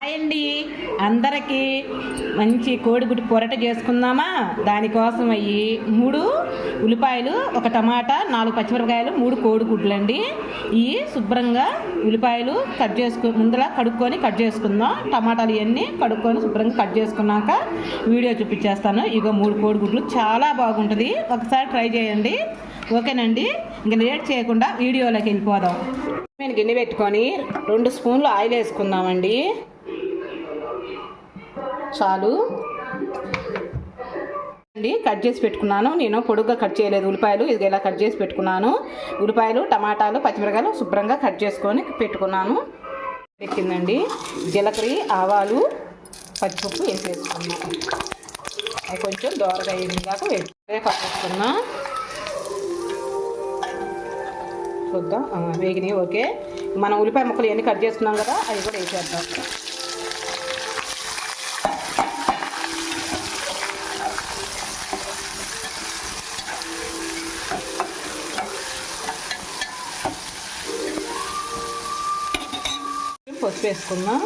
అండి అందరికీ మంచి కోడిగుడ్డు పొరట చేసుకుందామా. దానికోసం అయ్యి 3 ఉల్లిపాయలు, 1 టమాటా, 4 పచ్చిమిరపకాయలు, 3 కోడిగుడ్లు అండి. ఇవి శుభ్రంగా ఉల్లిపాయలు ముందర కడుక్కొని కట్ చేసుకుందాం. టమాటాలు ఇవన్నీ కడుక్కొని శుభ్రంగా కట్ చేసుకున్నాక వీడియో చూపించేస్తాను. ఇగో 3 కోడిగుడ్లు చాలా బాగుంటుంది, ఒకసారి ట్రై చేయండి. ఓకేనండి, ఇంక లేట్ చేయకుండా వీడియోలోకి వెళ్ళిపోదాం. నేను గిన్నె పెట్టుకొని 2 స్పూన్లు ఆయిల్ వేసుకుందామండి. చాలు అండి. కట్ చేసి పెట్టుకున్నాను, నేను పొడుగ్గా కట్ చేయలేదు ఉల్లిపాయలు. ఇది ఇలా కట్ చేసి పెట్టుకున్నాను. ఉల్లిపాయలు, టమాటాలు, పచ్చిమిరపకాయలు శుభ్రంగా కట్ చేసుకొని పెట్టుకున్నాను. పెట్టిందండి. జీలకర్ర, ఆవాలు, పచ్చిపప్పు వేసేసుకున్నాను. అవి కొంచెం దోరగా అయ్యేదాకా వేసుకున్నా. చూద్దాం, వేగినాయి. ఓకే, మనం ఉల్లిపాయ ముక్కలు ఇవన్నీ కట్ చేసుకున్నాం కదా, అవి కూడా వేసేద్దాం. పసుపు వేసుకుందాం.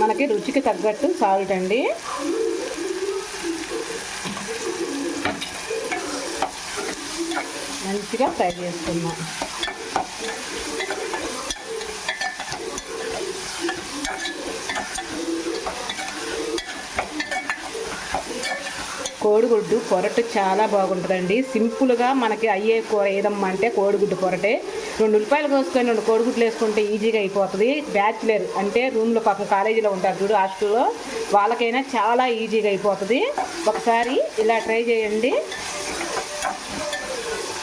మనకి రుచికి తగ్గట్టు సాల్ట్ అండి. మంచిగా ఫ్రై చేసుకుందాం. కోడిగుడ్డు పొరటు చాలా బాగుంటుందండి. సింపుల్గా మనకి అయ్యే కూర ఏదమ్మా అంటే కోడిగుడ్డు పొరటే. 2 ఉల్లిపాయలు కోసుకొని 2 కోడిగుడ్లు వేసుకుంటే ఈజీగా అయిపోతుంది. బ్యాచిలర్ అంటే రూమ్లో పాపం కాలేజీలో ఉంటారు చూడు, హాస్టల్లో, వాళ్ళకైనా చాలా ఈజీగా అయిపోతుంది. ఒకసారి ఇలా ట్రై చేయండి.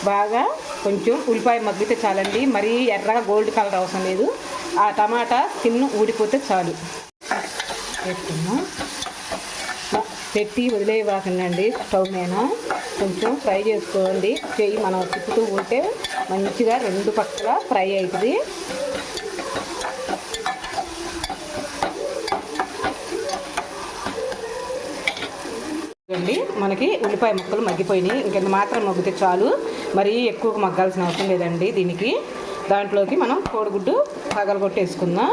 బాగా కొంచెం ఉల్లిపాయ మగ్గితే చాలండి, మరీ ఎర్రగా గోల్డ్ కలర్ అవసరం లేదు. ఆ టమాటా స్కిన్ ఊడిపోతే చాలు. వేసుకున్నాం. పెట్టి వదిలేవాకండి, స్టవ్ మీద కొంచెం ఫ్రై చేసుకోండి. చెయ్యి మనం తిప్పుతూ ఉంటే మంచిగా 2 పక్కల ఫ్రై అవుతుంది. అండి, మనకి ఉల్లిపాయ ముక్కలు మగ్గిపోయినాయి. ఇంకెంత మాత్రం మగ్గితే చాలు, మరీ ఎక్కువ మగ్గాల్సిన అవసరం లేదండి దీనికి. దాంట్లోకి మనం కోడిగుడ్డు పగలగొట్టేసుకుందాం.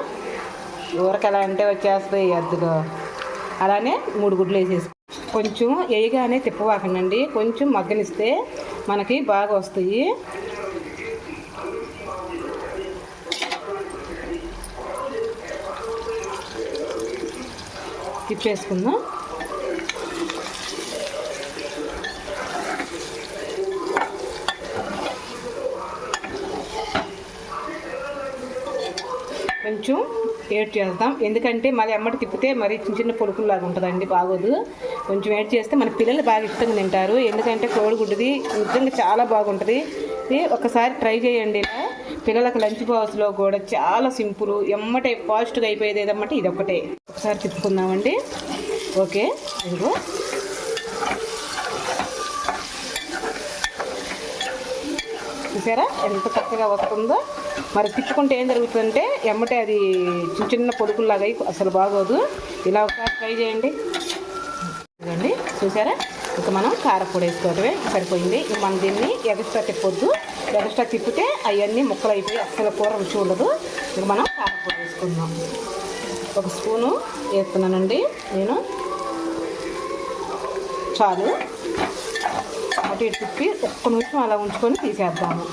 ఊరకి ఎలా అంటే వచ్చేస్తాయి అద్దులో, అలానే 3 గుడ్లు వేసేసి కొంచెం వేయగానే తిప్పవాకండి, కొంచెం మగ్గనిస్తే మనకి బాగా వస్తాయి. తిప్పేసుకుందాం. కొంచెం ఏడ్ చేద్దాం, ఎందుకంటే మళ్ళీ ఎమ్మటి తిప్పితే మరి చిన్న పొలుకుల్లాగా ఉంటుందండి, బాగోదు. కొంచెం ఏడ్ చేస్తే మన పిల్లలు బాగా ఇష్టంగా తింటారు. ఎందుకంటే కోడిగుడ్డుది నిజంగా చాలా బాగుంటుంది. ఒకసారి ట్రై చేయండి. ఇలా పిల్లలకు లంచ్ బాక్స్లో కూడా చాలా సింపుల్, ఎమ్మటే ఫాస్ట్గా అయిపోయేది ఏదమ్మంటే ఇది ఒకటే. ఒకసారి తిప్పుకుందామండి. ఓకే, ఇదిగో చూసారా ఎంత చక్కగా వస్తుందో. మరి తిప్పుకుంటే ఏం జరుగుతుందంటే ఎమ్మటే అది చిన్న పొడుకుల్లాగా అసలు బాగోదు. ఇలా ఒకసారి ట్రై చేయండి. ఇదండి, చూసారా. ఇంకా మనం కారపొడి వేసుకోవడమే సరిపోయింది. మనం దీన్ని ఎగస్ట్రా తిప్పొద్దు. ఎగస్ట్రా తిప్పితే అవన్నీ ముక్కలు అయిపోయి అసలు కూర రుచి ఉండదు. ఇంకా మనం కారపొడి వేసుకుందాం. 1 స్పూను వేస్తున్నానండి నేను, చాలు. అటు ఇటు తిప్పి 1 నిమిషం అలా ఉంచుకొని తీసేద్దాము.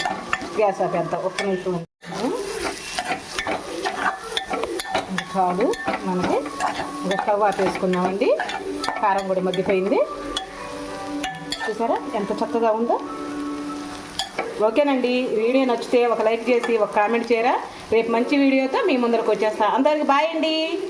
గ్యాస్ ఆపేద్దాం. 1 నిమిషం చాలు. మనకి ఇంకా స్టవ్ ఆపేసుకున్నామండి. కారం కూడా మగ్గిపోయింది. చూసారా ఎంత చక్కగా ఉందో. ఓకేనండి, వీడియో నచ్చితే ఒక లైక్ చేసి ఒక కామెంట్ చేయరా. రేపు మంచి వీడియోతో మీ ముందరకు వచ్చేస్తా. అందరికి బాయ్ అండి.